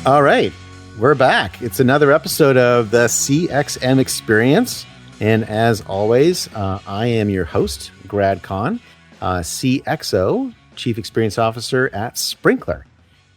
All right, we're back. It's another episode of the CXM Experience. And as always, I am your host, Grad Khan, CXO, Chief Experience Officer at Sprinkler.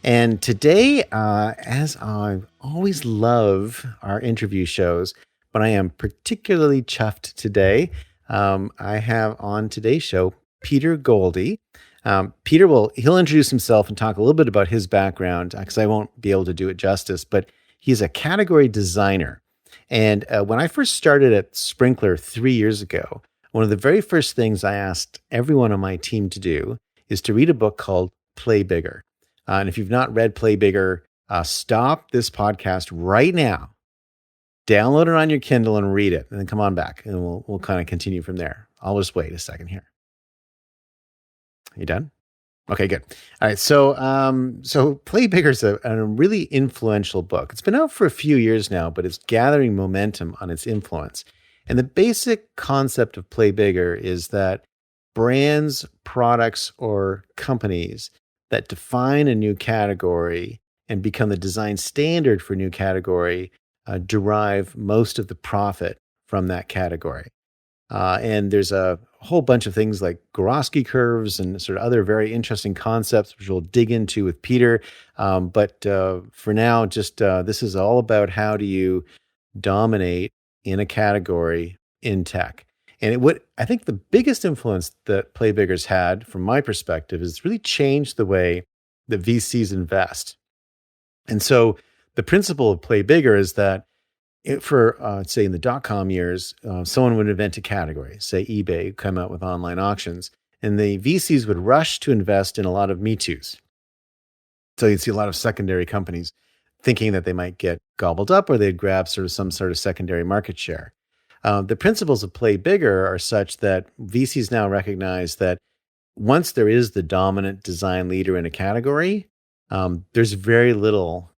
And today, as I always love our interview shows, but I am particularly chuffed today, I have on today's show Peter Goldie. He'll introduce himself and talk a little bit about his background because I won't be able to do it justice, but he's a category designer. And when I first started at Sprinkler 3 years ago, one of the very first things I asked everyone on my team to do is to read a book called Play Bigger. And if you've not read Play Bigger, stop this podcast right now, download it on your Kindle and read it, and then come on back and we'll kind of continue from there. I'll just wait a second here. You done? Okay, good. All right. So Play Bigger is a really influential book. It's been out for a few years now, but it's gathering momentum on its influence. And the basic concept of Play Bigger is that brands, products, or companies that define a new category and become the design standard for a new category derive most of the profit from that category. And there's a whole bunch of things like Gorosky curves and sort of other very interesting concepts, which we'll dig into with Peter. But for now, just this is all about how do you dominate in a category in tech. And I think the biggest influence that Play Bigger's had, from my perspective, is really changed the way that VCs invest. And so the principle of Play Bigger is that say in the dot-com years, someone would invent a category, say eBay, come out with online auctions, and the VCs would rush to invest in a lot of Me Too's. So you'd see a lot of secondary companies thinking that they might get gobbled up or they'd grab some sort of secondary market share. The principles of Play Bigger are such that VCs now recognize that once there is the dominant design leader in a category, there's very little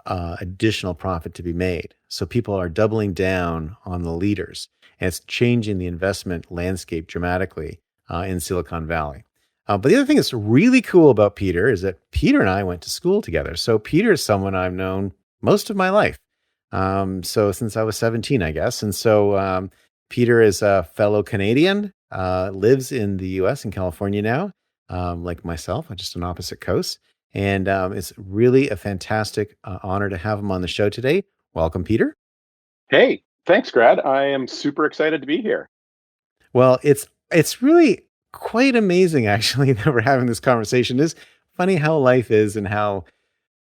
additional profit to be made. So people are doubling down on the leaders, and it's changing the investment landscape dramatically in Silicon Valley. But the other thing that's really cool about Peter is that Peter and I went to school together. So Peter is someone I've known most of my life. So since I was 17, I guess. And so Peter is a fellow Canadian, lives in the US in California now, like myself, just on opposite coasts. And it's really a fantastic honor to have him on the show today. Welcome, Peter. Hey, thanks, Grad. I am super excited to be here. Well, it's really quite amazing, actually, that we're having this conversation. It's funny how life is and how,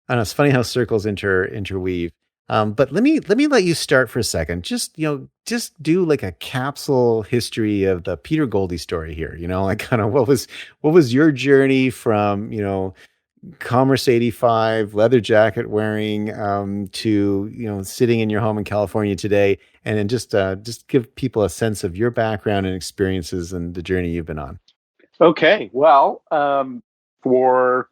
I don't know, it's funny how circles interweave. But let me let you start for a second. Just do like a capsule history of the Peter Goldie story here. Like kind of what was your journey from, Commerce 85, leather jacket wearing, to sitting in your home in California today, and then just give people a sense of your background and experiences and the journey you've been on. Okay, well, for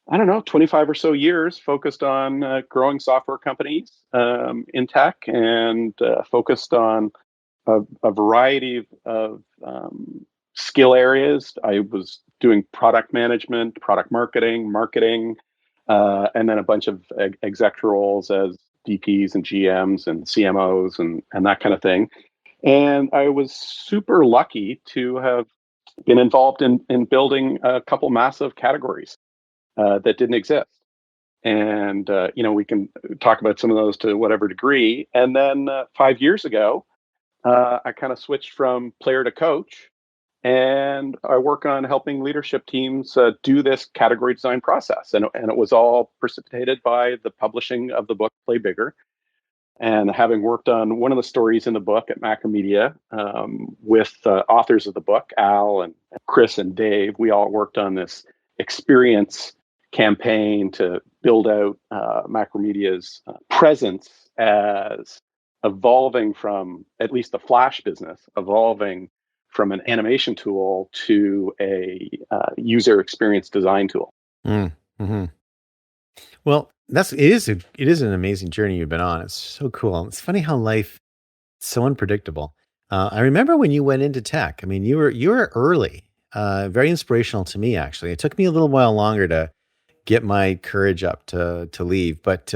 25 or so years, focused on growing software companies in tech, and focused on a variety of skill areas. I was doing product management, product marketing, and then a bunch of exec roles as DPs and GMs and CMOs and that kind of thing. And I was super lucky to have been involved in building a couple massive categories that didn't exist. And, we can talk about some of those to whatever degree. And then 5 years ago, I kind of switched from player to coach. And I work on helping leadership teams do this category design process. And it was all precipitated by the publishing of the book, Play Bigger. And having worked on one of the stories in the book at Macromedia with authors of the book, Al and Chris and Dave, we all worked on this experience campaign to build out Macromedia's presence as evolving from, at least the Flash business, evolving from an animation tool to a user experience design tool. Mm-hmm. Well, it is an amazing journey you've been on. It's so cool. It's funny how life is so unpredictable. I remember when you went into tech. I mean, you were early, very inspirational to me. Actually, it took me a little while longer to get my courage up to leave. But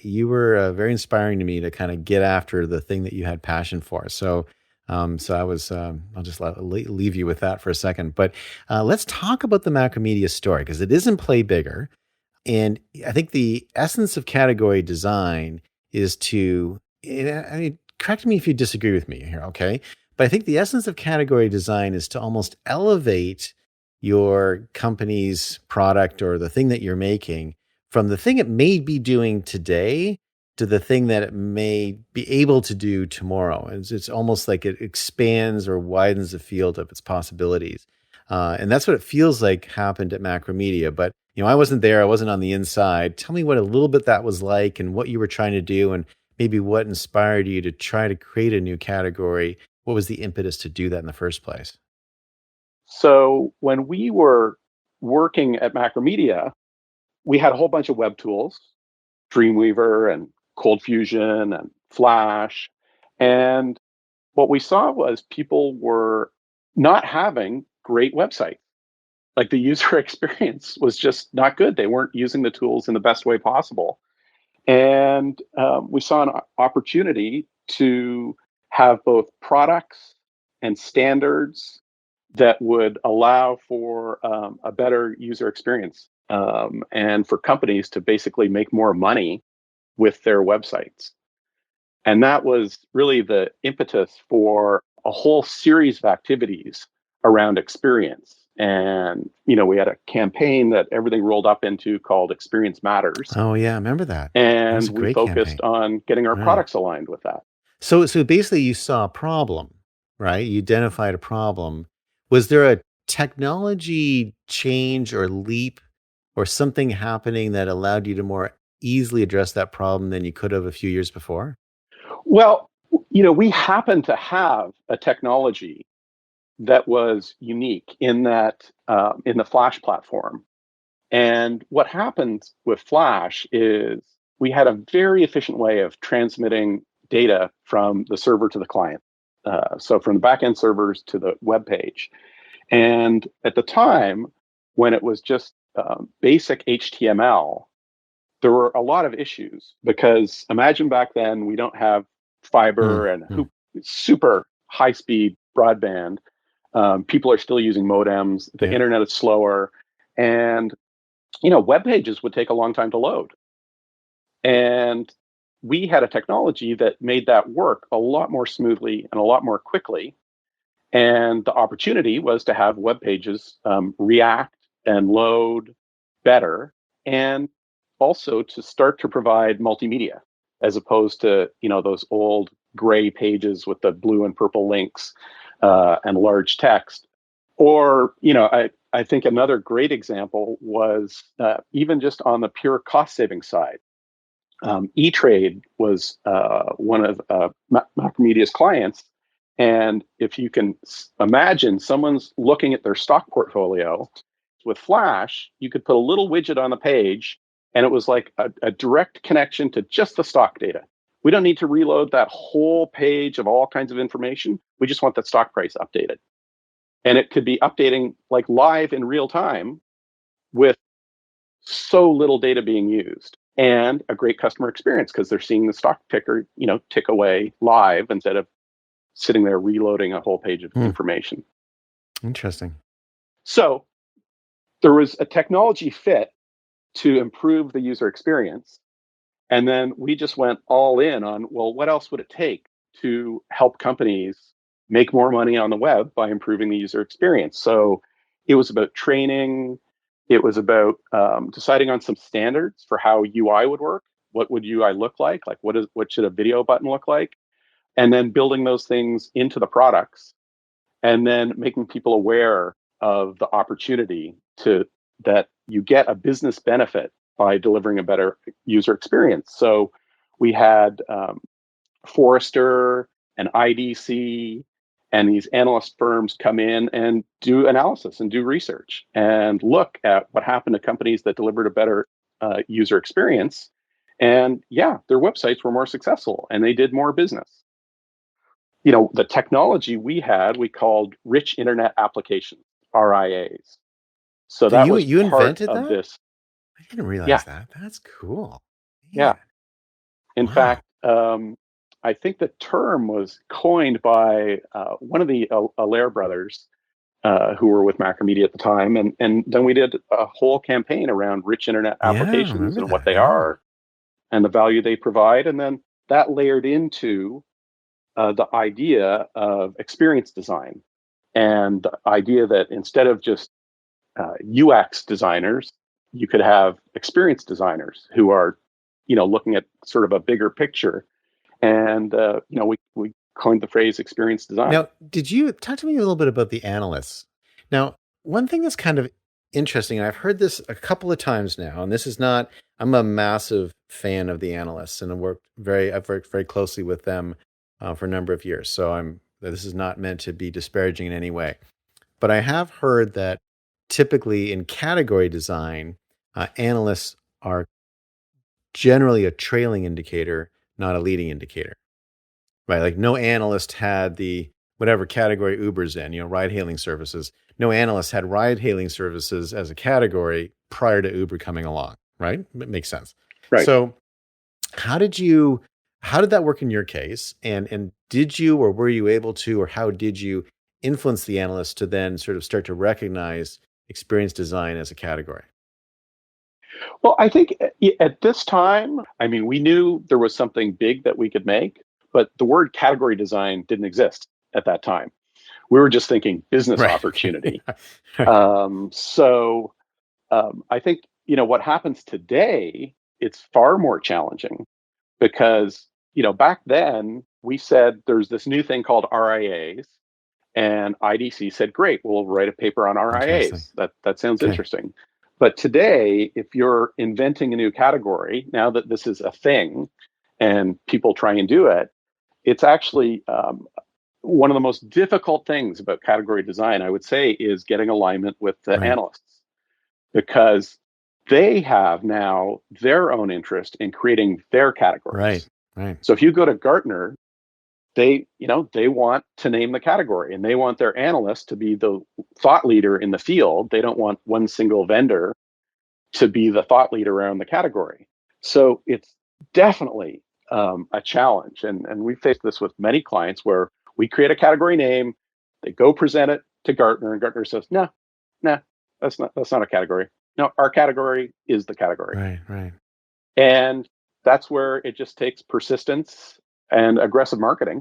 you were very inspiring to me to kind of get after the thing that you had passion for. So I was. I'll just leave you with that for a second. But let's talk about the Macromedia story because it is in Play Bigger, and I think the essence of category design is to. I mean, correct me if you disagree with me here, okay? But I think the essence of category design is to almost elevate your company's product or the thing that you're making from the thing it may be doing today to the thing that it may be able to do tomorrow. It's almost like it expands or widens the field of its possibilities. And that's what it feels like happened at Macromedia. But I wasn't there. I wasn't on the inside. Tell me what a little bit that was like and what you were trying to do and maybe what inspired you to try to create a new category. What was the impetus to do that in the first place? So when we were working at Macromedia, we had a whole bunch of web tools, Dreamweaver and Cold Fusion and Flash. And what we saw was people were not having great websites. Like the user experience was just not good. They weren't using the tools in the best way possible. And we saw an opportunity to have both products and standards that would allow for a better user experience and for companies to basically make more money with their websites. And that was really the impetus for a whole series of activities around experience. And, we had a campaign that everything rolled up into called Experience Matters. Oh yeah, I remember that. That was And a we great focused campaign. on getting our Right. products aligned with that. So basically you saw a problem, right? You identified a problem. Was there a technology change or leap or something happening that allowed you to more easily address that problem than you could have a few years before? Well, we happen to have a technology that was unique in that in the Flash platform. And what happened with Flash is we had a very efficient way of transmitting data from the server to the client. So from the backend servers to the web page. And at the time, when it was just basic HTML, there were a lot of issues because imagine back then we don't have fiber and Hmm. super high speed broadband. People are still using modems. The Yeah. internet is slower, and web pages would take a long time to load. And we had a technology that made that work a lot more smoothly and a lot more quickly. And the opportunity was to have web pages react and load better, and also to start to provide multimedia as opposed to those old gray pages with the blue and purple links and large text. Or I think another great example was even just on the pure cost saving side. E-Trade was one of Macromedia's clients. And if you can imagine someone's looking at their stock portfolio with Flash, you could put a little widget on the page and it was like a direct connection to just the stock data. We don't need to reload that whole page of all kinds of information. We just want that stock price updated. And it could be updating like live in real time with so little data being used and a great customer experience because they're seeing the stock ticker, tick away live instead of sitting there reloading a whole page of information. Interesting. So there was a technology fit to improve the user experience. And then we just went all in on, well, what else would it take to help companies make more money on the web by improving the user experience? So it was about training. It was about deciding on some standards for how UI would work. What would UI look like? Like what should a video button look like? And then building those things into the products and then making people aware of the opportunity that you get a business benefit by delivering a better user experience. So we had Forrester and IDC and these analyst firms come in and do analysis and do research and look at what happened to companies that delivered a better user experience. And yeah, their websites were more successful and they did more business. The technology we had, we called rich internet applications, RIAs. So So that was you part invented of that? this. didn't realize Yeah, that. That's cool. Man, yeah. In wow. fact, I think the term was coined by one of the Allaire brothers, who were with Macromedia at the time, and then we did a whole campaign around rich internet Yeah, I applications remember and what that. they Yeah. are and the value they provide, and then that layered into the idea of experience design and the idea that instead of just UX designers, you could have experience designers who are, looking at sort of a bigger picture. And we coined the phrase experience design. Now, did you talk to me a little bit about the analysts? Now, one thing that's kind of interesting, and I've heard this a couple of times now, and this is not, I'm a massive fan of the analysts and I've worked very closely with them for a number of years. So this is not meant to be disparaging in any way. But I have heard that typically in category design, analysts are generally a trailing indicator, not a leading indicator. Right. Like no analyst had the whatever category Uber's in, ride hailing services. No analyst had ride hailing services as a category prior to Uber coming along. Right. It makes sense. Right. So how did that work in your case? And did you, or were you able to, or how did you influence the analyst to then sort of start to recognize experience design as a category? Well, I think at this time, I mean, we knew there was something big that we could make, but the word category design didn't exist at that time. We were just thinking business Right. opportunity. Right. I think, what happens today, it's far more challenging because, back then we said there's this new thing called RIAs, and IDC said, great, we'll write a paper on Interesting. RIAs. That sounds Okay. interesting. But today, if you're inventing a new category, now that this is a thing and people try and do it, it's actually one of the most difficult things about category design, I would say, is getting alignment with the Right. analysts because they have now their own interest in creating their Right. categories. Right. So if you go to Gartner, they want to name the category and they want their analyst to be the thought leader in the field. They don't want one single vendor to be the thought leader around the category. So it's definitely a challenge. And we've faced this with many clients where we create a category name, they go present it to Gartner, and Gartner says, no, no, that's not a category. No, our category is the category. Right. Right. And that's where it just takes persistence and aggressive marketing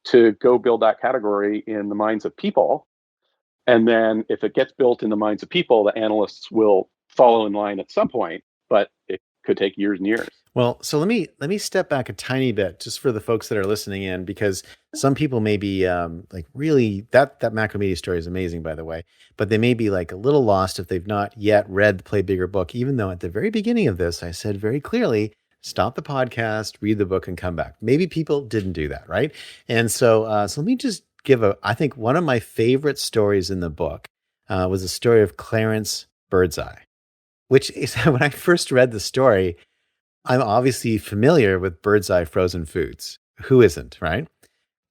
to go build that category in the minds of people. And then if it gets built in the minds of people, the analysts will follow in line at some point, but it could take years and years. Well, so let me step back a tiny bit just for the folks that are listening in, because some people may be like really that Macromedia story is amazing, by the way, but they may be like a little lost if they've not yet read the Play Bigger book. Even though at the very beginning of this, I said very clearly, stop the podcast, read the book, and come back. Maybe people didn't do that, right? And so let me just give I think one of my favorite stories in the book was a story of Clarence Birdseye, which is when I first read the story. I'm obviously familiar with Birdseye frozen foods. Who isn't, right?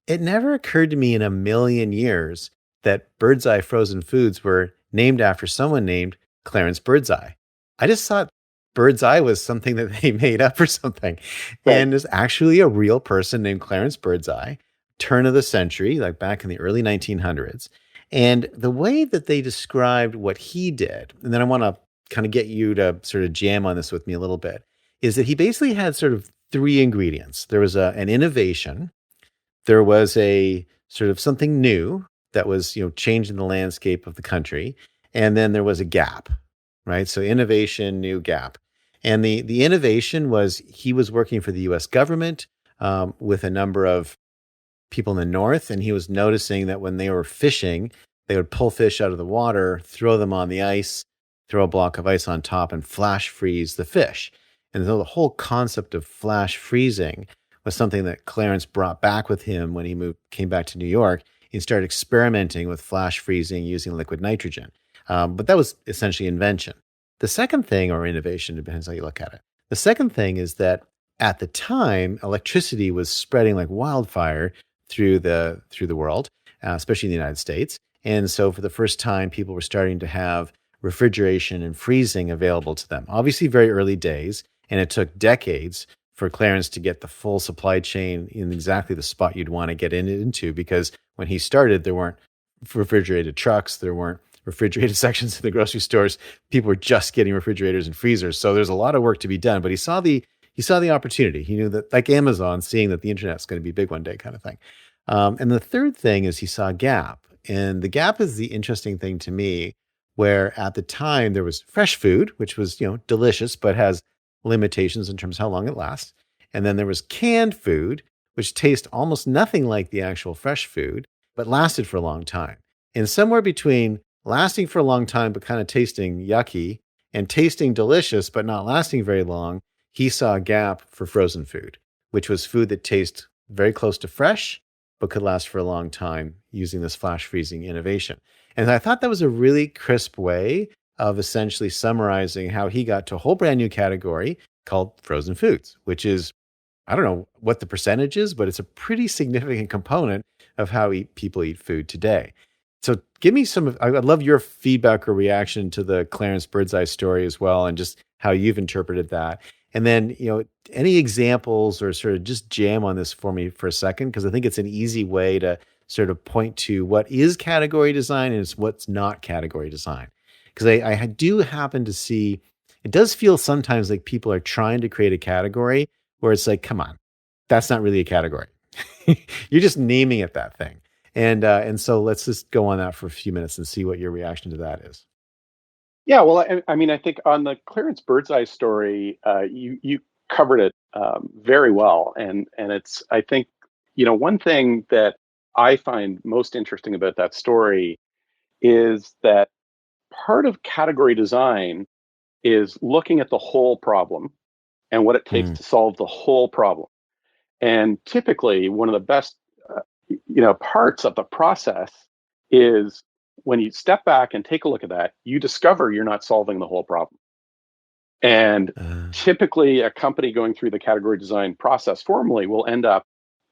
It never occurred to me in a million years that Birdseye frozen foods were named after someone named Clarence Birdseye. I just thought Birdseye was something that they made up or something. Right. And there's actually a real person named Clarence Birdseye, turn of the century, like back in the early 1900s. And the way that they described what he did, and then I want to kind of get you to sort of jam on this with me a little bit, is that he basically had sort of three ingredients. There was an innovation. There was a sort of something new that was, changing the landscape of the country. And then there was a gap, right? So innovation, new gap. And the innovation was he was working for the US government with a number of people in the north. And he was noticing that when they were fishing, they would pull fish out of the water, throw them on the ice, throw a block of ice on top, and flash freeze the fish. And so the whole concept of flash freezing was something that Clarence brought back with him when he came back to New York and started experimenting with flash freezing using liquid nitrogen. But that was essentially invention. The second thing, or innovation, depends how you look at it. The second thing is that at the time, electricity was spreading like wildfire through the world, especially in the United States. And so for the first time, people were starting to have refrigeration and freezing available to them. Obviously, very early days, and it took decades for Clarence to get the full supply chain in exactly the spot you'd want to get into, because when he started, there weren't refrigerated trucks, there weren't refrigerated sections in the grocery stores. People were just getting refrigerators and freezers. So there's a lot of work to be done, but he saw the opportunity. He knew that, like Amazon, seeing that the internet's going to be big one day, kind of thing. And the third thing is he saw a gap, and the gap is the interesting thing to me, where at the time there was fresh food, which was delicious, but has limitations in terms of how long it lasts. And then there was canned food, which tastes almost nothing like the actual fresh food, but lasted for a long time. And somewhere between lasting for a long time, but kind of tasting yucky, and tasting delicious, but not lasting very long, he saw a gap for frozen food, which was food that tastes very close to fresh, but could last for a long time using this flash freezing innovation. And I thought that was a really crisp way of essentially summarizing how he got to a whole brand new category called frozen foods, which is, I don't know what the percentage is, but it's a pretty significant component of how people eat food today. So give me I'd love your feedback or reaction to the Clarence Birdseye story as well, and just how you've interpreted that. And then, any examples, or sort of just jam on this for me for a second, because I think it's an easy way to sort of point to what is category design and what's not category design. Because I do happen to see, it does feel sometimes like people are trying to create a category where it's like, come on, that's not really a category. You're just naming it that thing. And so let's just go on that for a few minutes and see what your reaction to that is. Yeah, well, I mean, I think on the Clarence Birdseye story, you covered it very well, and it's, I think, one thing that I find most interesting about that story is that part of category design is looking at the whole problem and what it takes Mm, to solve the whole problem. And typically, one of the best, parts of the process is when you step back and take a look at that, you discover you're not solving the whole problem. And uh, typically, a company going through the category design process formally will end up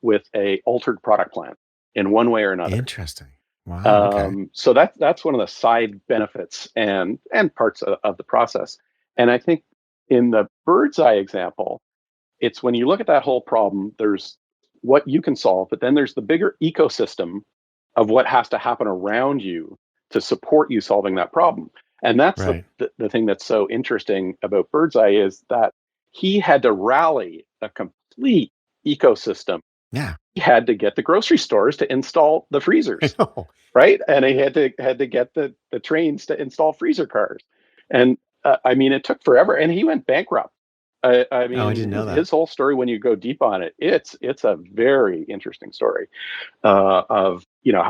with a altered product plan in one way or another. Interesting. Wow. Okay. So that's one of the side benefits and parts of the process. And I think in the bird's eye example, it's when you look at that whole problem, there's what you can solve, but then there's the bigger ecosystem of what has to happen around you to support you solving that problem. And that's Right. the thing that's so interesting about Birdseye is that he had to rally a complete ecosystem. Yeah. He had to get the grocery stores to install the I freezers, know. right? And he had to get the trains to install freezer cars. And I mean, it took forever, and he went bankrupt. I Oh, I mean, didn't know that. his whole story, when you go deep on it, it's a very interesting story of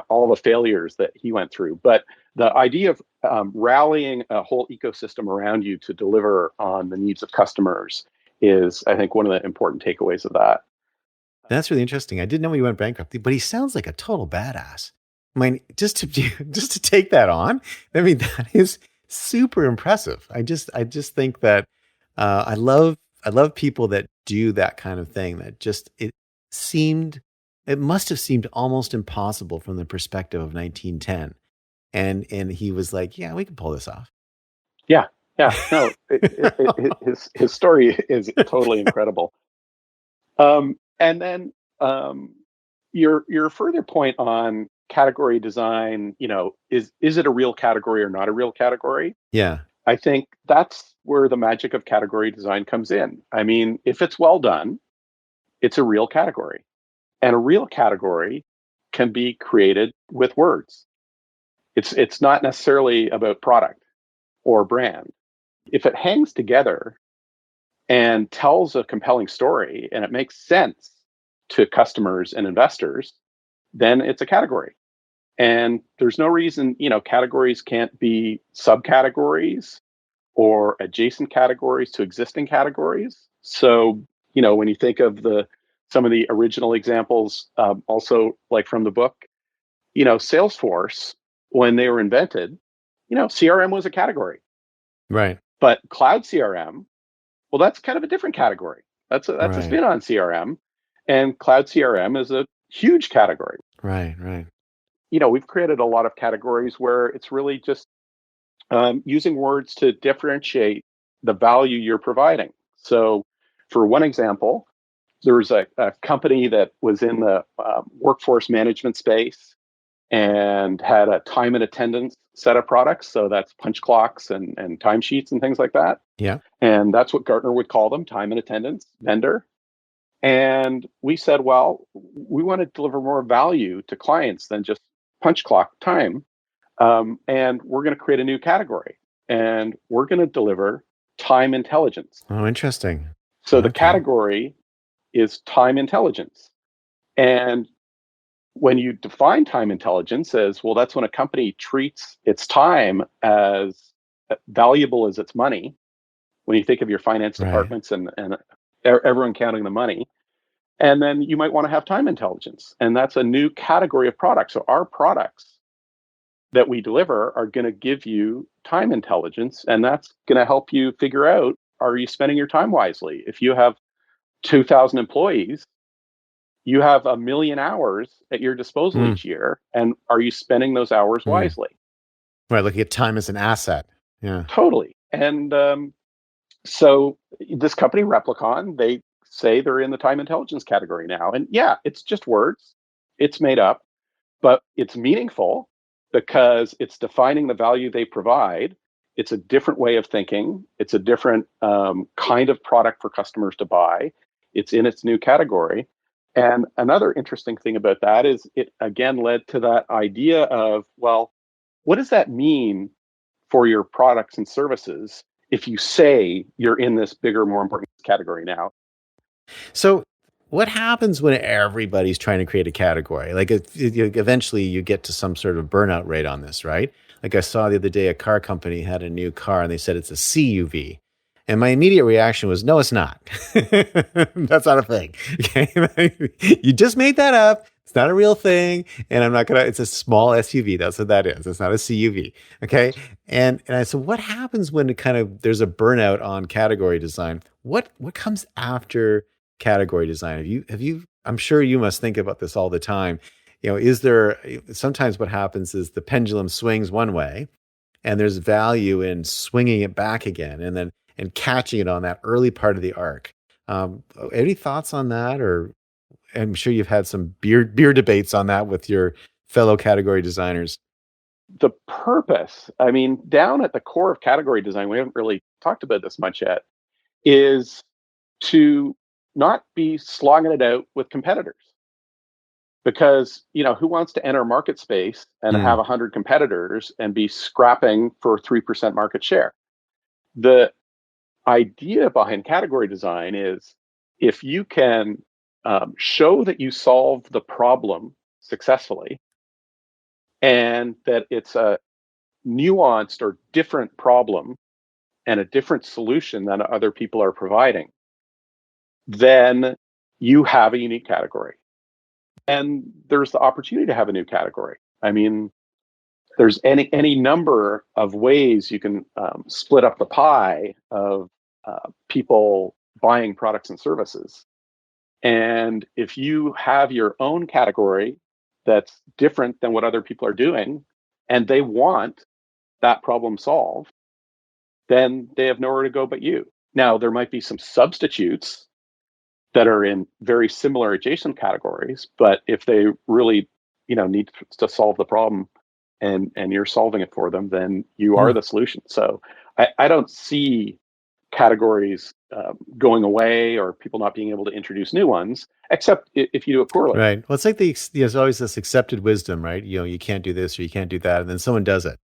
all the failures that he went through. But the idea of rallying a whole ecosystem around you to deliver on the needs of customers is, I think, one of the important takeaways of that. That's really interesting. I didn't know he went bankrupt, but he sounds like a total badass. I mean, just to just to take that on, I mean, that is super impressive. I just think that I love people that do that kind of thing. That just it must have seemed almost impossible from the perspective of 1910, and he was like, yeah, we can pull this off. Yeah, yeah, no, his story is totally incredible. And then your further point on category design, is it a real category or not a real category? Yeah. I think that's where the magic of category design comes in. I mean, if it's well done, it's a real category. And a real category can be created with words. It's not necessarily about product or brand. If it hangs together and tells a compelling story and it makes sense to customers and investors, then it's a category. And there's no reason, categories can't be subcategories or adjacent categories to existing categories. So, when you think of some of the original examples, also like from the book, Salesforce, when they were invented, CRM was a category, Right. but cloud CRM, well, that's kind of a different category. That's a Right. spin on CRM, and cloud CRM is a huge category. Right. Right. We've created a lot of categories where it's really just using words to differentiate the value you're providing. So, for one example, there was a company that was in the workforce management space and had a time and attendance set of products. So that's punch clocks and timesheets and things like that. Yeah. And that's what Gartner would call them, time and attendance vendor. And we said, well, we want to deliver more value to clients than just punch clock time. And we're going to create a new category, and we're going to deliver time intelligence. Oh, interesting. So the Okay. category is time intelligence. And when you define time intelligence as, well, that's when a company treats its time as valuable as its money. When you think of your finance Right. departments and everyone counting the money, and then you might want to have time intelligence. And that's a new category of products. So our products that we deliver are going to give you time intelligence, and that's going to help you figure out, are you spending your time wisely? If you have 2,000 employees, you have 1,000,000 hours at your disposal Mm. each year, and are you spending those hours Mm. wisely? Right. Looking at time as an asset. Yeah. Totally. And so this company, Replicon, they say they're in the time intelligence category now. And yeah, it's just words, it's made up, but it's meaningful because it's defining the value they provide. It's a different way of thinking. It's a different kind of product for customers to buy. It's in its new category. And another interesting thing about that is it again led to that idea of, well, what does that mean for your products and services if you say you're in this bigger, more important category now? So, what happens when everybody's trying to create a category? Like, eventually, you get to some sort of burnout rate on this, right? Like, I saw the other day a car company had a new car, and they said it's a CUV, and my immediate reaction was, "No, it's not. That's not a thing." Okay, you just made that up. It's not a real thing, and I'm not gonna. It's a small SUV. That's what that is. It's not a CUV. Okay, and I said, what happens when it kind of there's a burnout on category design? What comes after category design? Have you I'm sure you must think about this all the time. Is there sometimes what happens is the pendulum swings one way and there's value in swinging it back again and catching it on that early part of the arc. Any thoughts on that? Or I'm sure you've had some beer debates on that with your fellow category designers. The purpose, I mean, down at the core of category design, we haven't really talked about this much yet, is to not be slogging it out with competitors. Because, who wants to enter a market space and have Mm, 100 competitors and be scrapping for 3% market share? The idea behind category design is, if you can show that you solve the problem successfully and that it's a nuanced or different problem and a different solution than other people are providing, then you have a unique category. And there's the opportunity to have a new category. I mean, there's any number of ways you can split up the pie of people buying products and services. And if you have your own category that's different than what other people are doing, and they want that problem solved, then they have nowhere to go but you. Now, there might be some substitutes that are in very similar adjacent categories, but if they really, need to solve the problem and you're solving it for them, then you are mm. the solution. So I don't see categories going away or people not being able to introduce new ones, except if you do it poorly. Right. Well, it's like there's always this accepted wisdom, right? You can't do this or you can't do that, and then someone does it.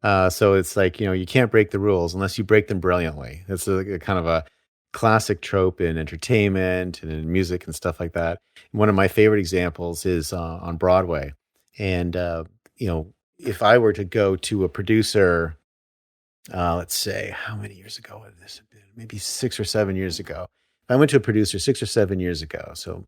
So it's like, you can't break the rules unless you break them brilliantly. It's a kind of a classic trope in entertainment and in music and stuff like that. One of my favorite examples is on Broadway. And, if I were to go to a producer, let's say, how many years ago would this have been? Maybe 6 or 7 years ago. If I went to a producer 6 or 7 years ago, so,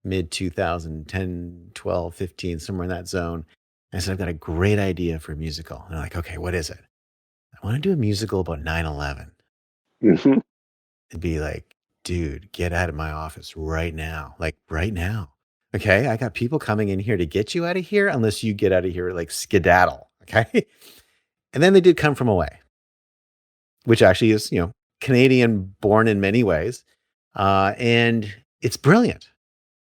mid 2010, 12, 15, somewhere in that zone. I said, I've got a great idea for a musical. And they're like, okay, what is it? I want to do a musical about 9/11. Mhm. It'd be like, dude, get out of my office right now. Like right now. Okay. I got people coming in here to get you out of here unless you get out of here like skedaddle. Okay. And then they did Come From Away, which actually is, Canadian born in many ways. And it's brilliant.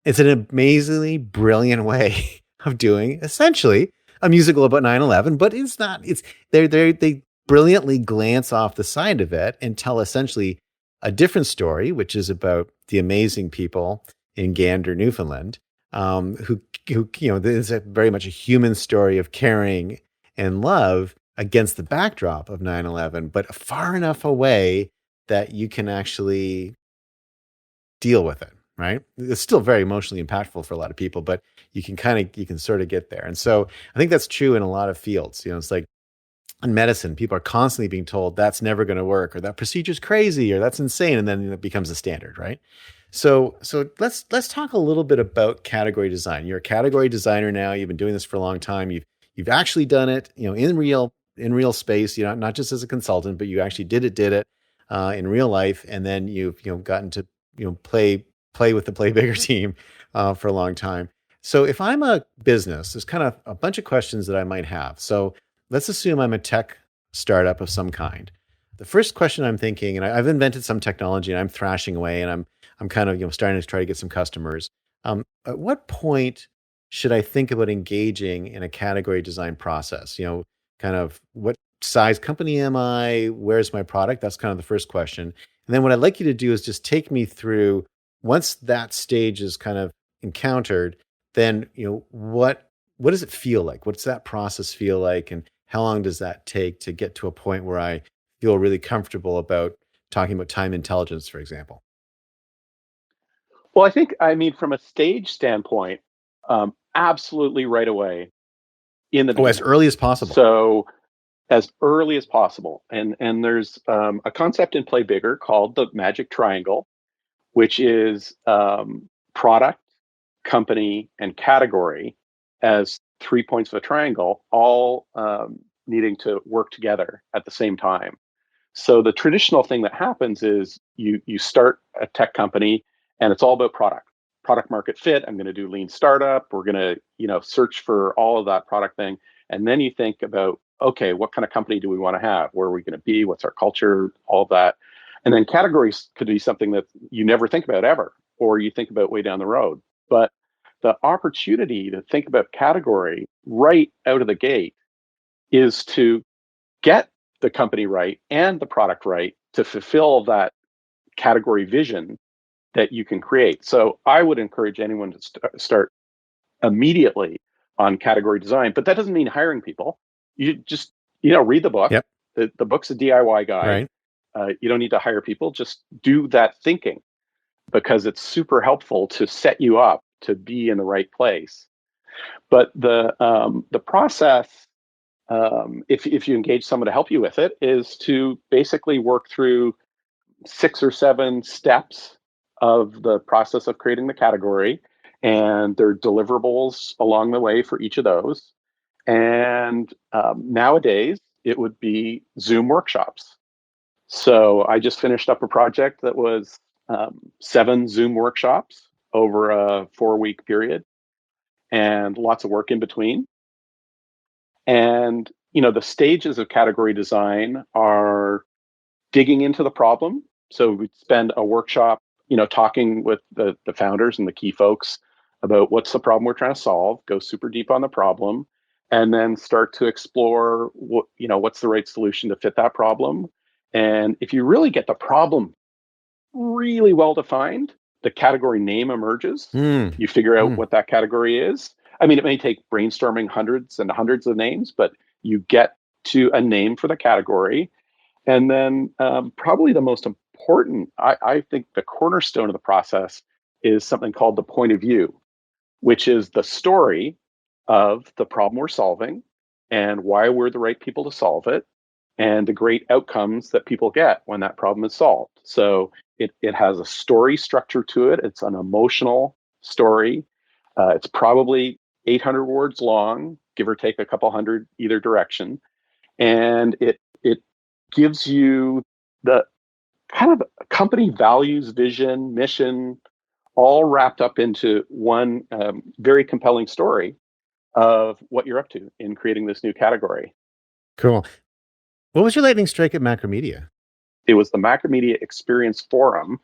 It's an amazingly brilliant way of doing essentially a musical about 9/11, but it's not, they brilliantly glance off the side of it and tell essentially a different story, which is about the amazing people in Gander, Newfoundland, who is very much a human story of caring and love against the backdrop of 9/11, but far enough away that you can actually deal with it, right? It's still very emotionally impactful for a lot of people, but you can sort of get there. And so I think that's true in a lot of fields. It's like in medicine, people are constantly being told that's never going to work, or that procedure's crazy, or that's insane, and then it becomes a standard, right? So let's talk a little bit about category design. You're a category designer now. You've been doing this for a long time. You've actually done it, in real space. Not just as a consultant, but you actually did it in real life, and then you've gotten to play with the Play Bigger team for a long time. So if I'm a business, there's kind of a bunch of questions that I might have. So let's assume I'm a tech startup of some kind. The first question I'm thinking, and I've invented some technology and I'm thrashing away and I'm kind of starting to try to get some customers. At what point should I think about engaging in a category design process? Kind of what size company am I? Where's my product? That's kind of the first question. And then what I'd like you to do is just take me through, once that stage is kind of encountered, then what does it feel like? What's that process feel like? And how long does that take to get to a point where I feel really comfortable about talking about time intelligence, for example? Well, I mean, from a stage standpoint, absolutely right away in the Oh, as beginning. early as possible. So as early as possible. And there's a concept in Play Bigger called the magic triangle, which is product, company, and category as 3 points of a triangle, all needing to work together at the same time. So the traditional thing that happens is you start a tech company and it's all about product market fit. I'm going to do lean startup. We're going to search for all of that product thing, and then you think about, okay, what kind of company do we want to have? Where are we going to be? What's our culture? All of that, and then categories could be something that you never think about ever, or you think about way down the road. But the opportunity to think about category right out of the gate is to get the company right and the product right to fulfill that category vision that you can create. So I would encourage anyone to start immediately on category design, but that doesn't mean hiring people. You just, read the book. Yep. The book's a DIY guide. Right. You don't need to hire people. Just do that thinking, because it's super helpful to set you up to be in the right place. But the process, if you engage someone to help you with it, is to basically work through 6 or 7 steps of the process of creating the category, and there are deliverables along the way for each of those. And nowadays, it would be Zoom workshops. So I just finished up a project that was 7 Zoom workshops over a 4-week period, and lots of work in between. And the stages of category design are digging into the problem. So we'd spend a workshop, talking with the founders and the key folks about what's the problem we're trying to solve, go super deep on the problem, and then start to explore what's the right solution to fit that problem. And if you really get the problem really well defined, the category name emerges. Mm. You figure out Mm. what that category is. I mean, it may take brainstorming hundreds and hundreds of names, but you get to a name for the category. And then probably the most important, I think the cornerstone of the process is something called the point of view, which is the story of the problem we're solving and why we're the right people to solve it, and the great outcomes that people get when that problem is solved. So it has a story structure to it. It's an emotional story. It's probably 800 words long, give or take a couple hundred either direction. And it gives you the kind of company values, vision, mission, all wrapped up into one very compelling story of what you're up to in creating this new category. Cool. What was your lightning strike at Macromedia? It was the Macromedia Experience Forum,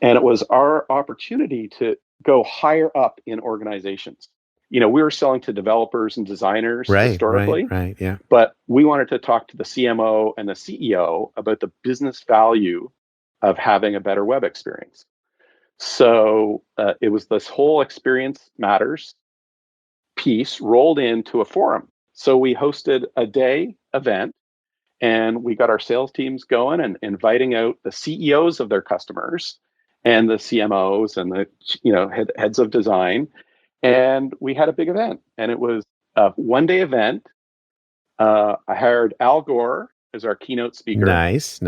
and it was our opportunity to go higher up in organizations. We were selling to developers and designers Right, historically, yeah. but we wanted to talk to the CMO and the CEO about the business value of having a better web experience. So it was this whole experience matters piece rolled into a forum. So we hosted a day event and we got our sales teams going and inviting out the CEOs of their customers and the CMOs and the heads of design. And we had a big event, and it was a one-day event. I hired Al Gore as our keynote speaker. Nice.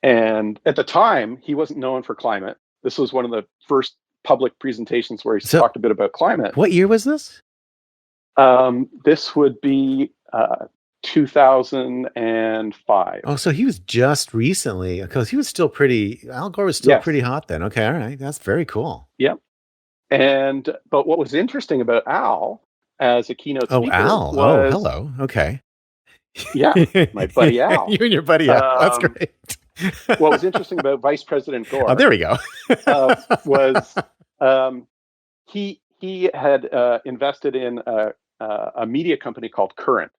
And at the time, he wasn't known for climate. This was one of the first public presentations where he talked a bit about climate. What year was this? This would be 2005. Oh, so he was just recently, because he was still Al Gore was still pretty hot then. Okay, all right. That's very cool. Yep. But what was interesting about Al as a keynote speaker Al. was... hello. Okay. Yeah, my buddy Al. You and your buddy Al. That's great. What was interesting about Vice President Gore... Oh, there we go. was he had invested in a media company called Current.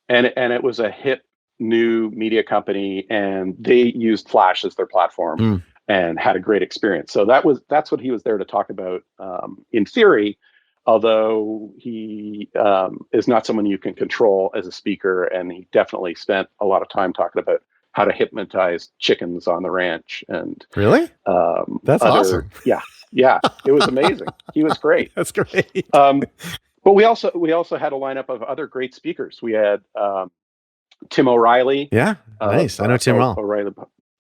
And it was a hip new media company, and they used Flash as their platform and had a great experience. So that's what he was there to talk about in theory, although he is not someone you can control as a speaker, and he definitely spent a lot of time talking about how to hypnotize chickens on the ranch. And really, that's awesome. Yeah, it was amazing. He was great. That's great. But we also had a lineup of other great speakers. We had Tim O'Reilly. Yeah, nice. I know Tim well. O'Reilly.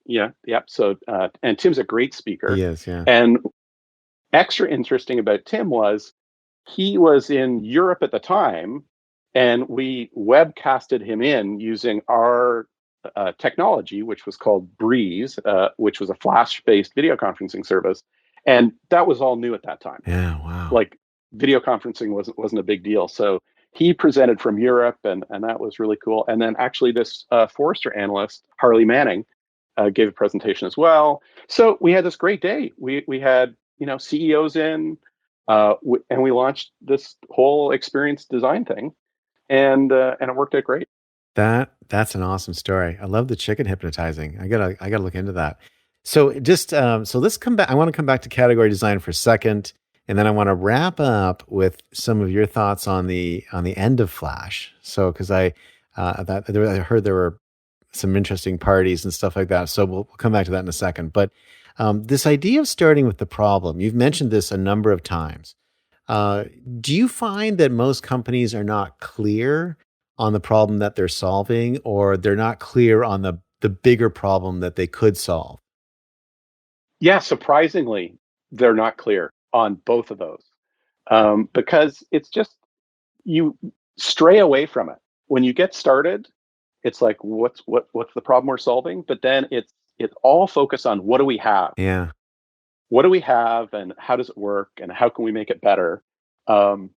Yeah. So, and Tim's a great speaker. He is, yeah. And extra interesting about Tim was he was in Europe at the time, and we webcasted him in using our technology, which was called Breeze, which was a Flash-based video conferencing service. And that was all new at that time. Yeah, wow. Like, video conferencing wasn't a big deal. So he presented from Europe, and that was really cool. And then actually this Forrester analyst, Harley Manning, gave a presentation as well. So we had this great day. We had CEOs in, and we launched this whole experience design thing, and it worked out great. That's an awesome story. I love the chicken hypnotizing. I gotta look into that. So just so let's come back. I want to come back to category design for a second. And then I want to wrap up with some of your thoughts on the end of Flash. So, because I heard there were some interesting parties and stuff like that. So we'll come back to that in a second. But this idea of starting with the problem, you've mentioned this a number of times. Do you find that most companies are not clear on the problem that they're solving, or they're not clear on the bigger problem that they could solve? Yeah, surprisingly, they're not clear on both of those, because it's just, you stray away from it when you get started. It's like, what's the problem we're solving? But then it's all focused on what do we have? Yeah, what do we have, and how does it work, and how can we make it better? And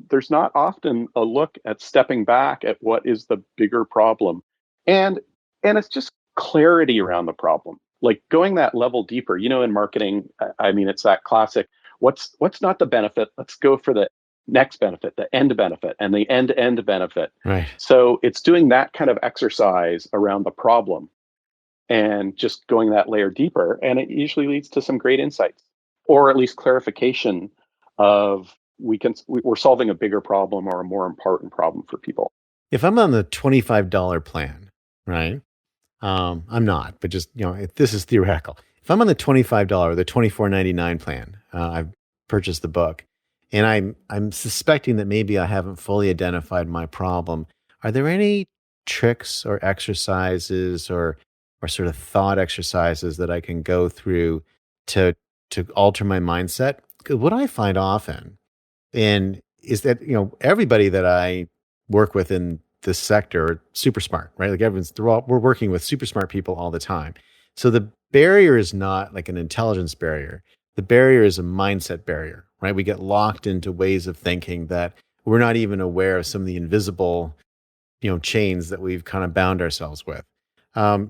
there's not often a look at stepping back at what is the bigger problem, and it's just clarity around the problem. Like going that level deeper, in marketing, I mean, it's that classic, what's not the benefit? Let's go for the next benefit, the end benefit, and the end benefit. Right. So it's doing that kind of exercise around the problem and just going that layer deeper. And it usually leads to some great insights, or at least clarification of we're solving a bigger problem or a more important problem for people. If I'm on the $25 plan, right? I'm not, but just, this is theoretical. If I'm on the $25, the $24.99 plan, I've purchased the book, and I'm suspecting that maybe I haven't fully identified my problem. Are there any tricks or exercises or sort of thought exercises that I can go through to alter my mindset? Because what I find often is that, everybody that I work with in this sector are super smart, right? Like we're working with super smart people all the time. So the barrier is not like an intelligence barrier. The barrier is a mindset barrier, right? We get locked into ways of thinking that we're not even aware of some of the invisible, chains that we've kind of bound ourselves with.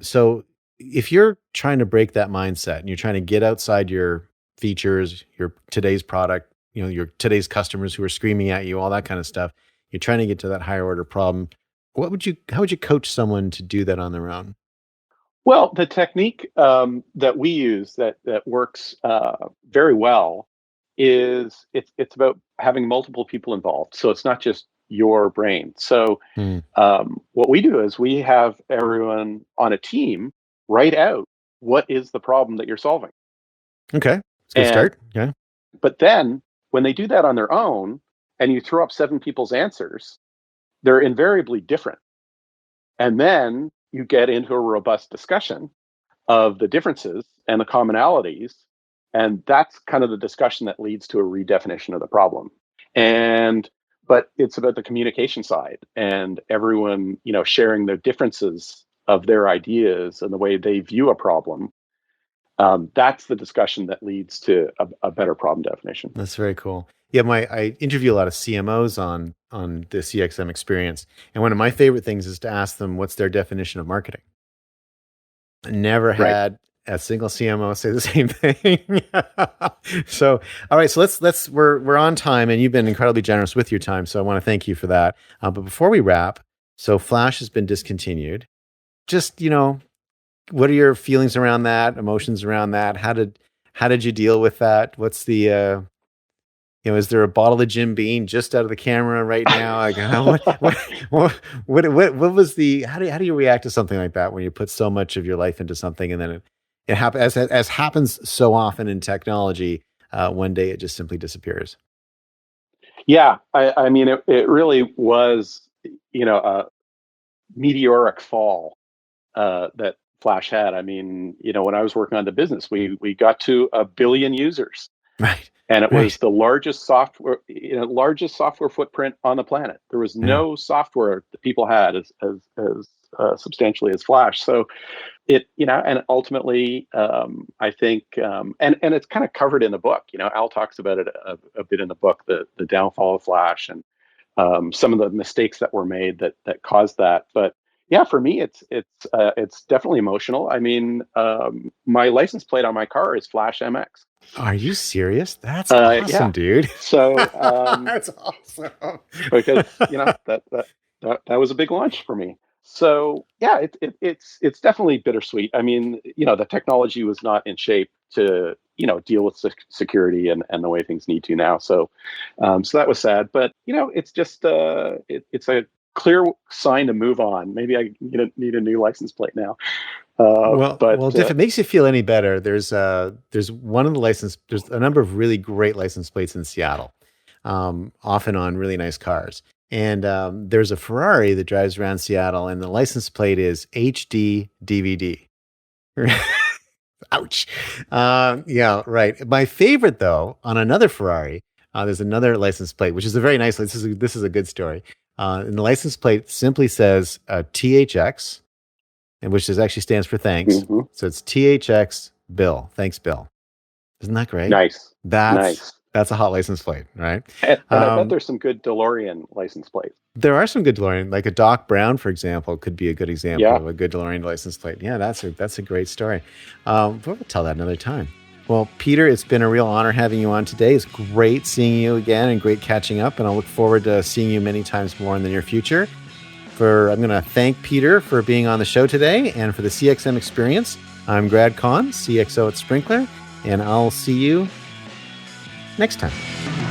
So if you're trying to break that mindset and you're trying to get outside your features, your today's product, your today's customers who are screaming at you, all that kind of stuff, you're trying to get to that higher order problem. How would you coach someone to do that on their own? Well, the technique that we use that works very well is it's about having multiple people involved. So it's not just your brain. So Hmm. what we do is we have everyone on a team write out what is the problem that you're solving. Okay. It's a good And start. Yeah. but then when they do that on their own and you throw up seven people's answers, they're invariably different. And then you get into a robust discussion of the differences and the commonalities. And that's kind of the discussion that leads to a redefinition of the problem. But it's about the communication side and everyone, sharing their differences of their ideas and the way they view a problem. That's the discussion that leads to a better problem definition. That's very cool. Yeah, I interview a lot of CMOs on the CXM experience, and one of my favorite things is to ask them what's their definition of marketing. I never Right. had a single CMO say the same thing. So, all right, so we're on time, and you've been incredibly generous with your time, so I want to thank you for that. But before we wrap, so Flash has been discontinued. Just what are your feelings around that? Emotions around that? How did you deal with that? What's the is there a bottle of Jim Beam just out of the camera right now? Like, what was the, how do you react to something like that when you put so much of your life into something and then it happens, as happens so often in technology, one day it just simply disappears? Yeah, I mean, it really was, a meteoric fall that Flash had. I mean, when I was working on the business, we got to 1 billion users. Right. And it was Right. the largest software footprint on the planet. There was Yeah. no software that people had as substantially as Flash. So and ultimately, I think, and it's kind of covered in the book. Al talks about it a bit in the book, the downfall of Flash and some of the mistakes that were made that caused that. But yeah, for me, it's definitely emotional. I mean, my license plate on my car is Flash MX. Are you serious? That's Yeah. awesome, dude. So That's awesome. because that was a big launch for me. So yeah, it's definitely bittersweet. I mean, the technology was not in shape to deal with security and the way things need to now. So so that was sad. But it's just it's a clear sign to move on. Maybe I need a new license plate now. But If it makes you feel any better, there's one of the license. There's a number of really great license plates in Seattle, often on really nice cars. And there's a Ferrari that drives around Seattle, and the license plate is HD DVD. Ouch. Yeah, right. My favorite, though, on another Ferrari, there's another license plate, which is a very nice. This is a good story. And the license plate simply says THX, and which actually stands for thanks. mhm. So it's THX Bill. Thanks, Bill. Isn't that great? Nice, That's nice. that's a hot license plate, right? And I bet Um, there's some good DeLorean license plates. there are some good DeLorean, like a Doc Brown, for example, could be a good example Yeah. of a good DeLorean license plate. Yeah, that's a great story. We'll tell that another time. Well, Peter, it's been a real honor having you on today. It's great seeing you again and great catching up, and I'll look forward to seeing you many times more in the near future. I'm going to thank Peter for being on the show today and for the CXM experience. I'm Grad Conn, CXO at Sprinkler, and I'll see you next time.